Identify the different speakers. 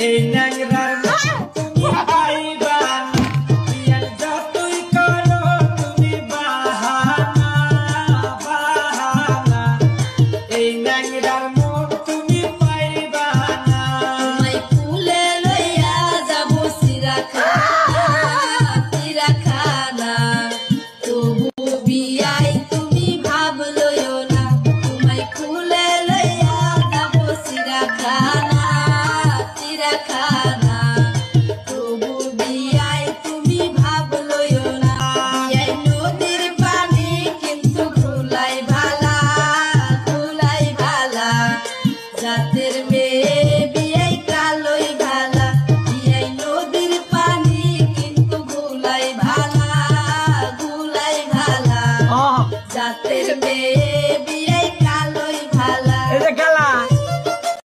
Speaker 1: এই ন্যাংরার তুমি পাইবা বিয়ার যতই করো তুমি বাহানা বাহানা এই ন্যাংরার মন তুমি পাইবা না
Speaker 2: তোমায় কুলে লইয়া যাব চিড়াখানা তবু বিয়াই তুমি ভাব লইও না তোমায় কুলে লইয়া যাব চিড়াখানা তবু বিয়াই তুমি ভাব লইও না বিয়াই নদীর পানি কিন্তু ঘুলাই ভালা জাতের মেয়ে বিয়াই কালোই ভালা বিয়াই নদীর পানি কিন্তু ঘুলাই ভালা জাতের মেয়ে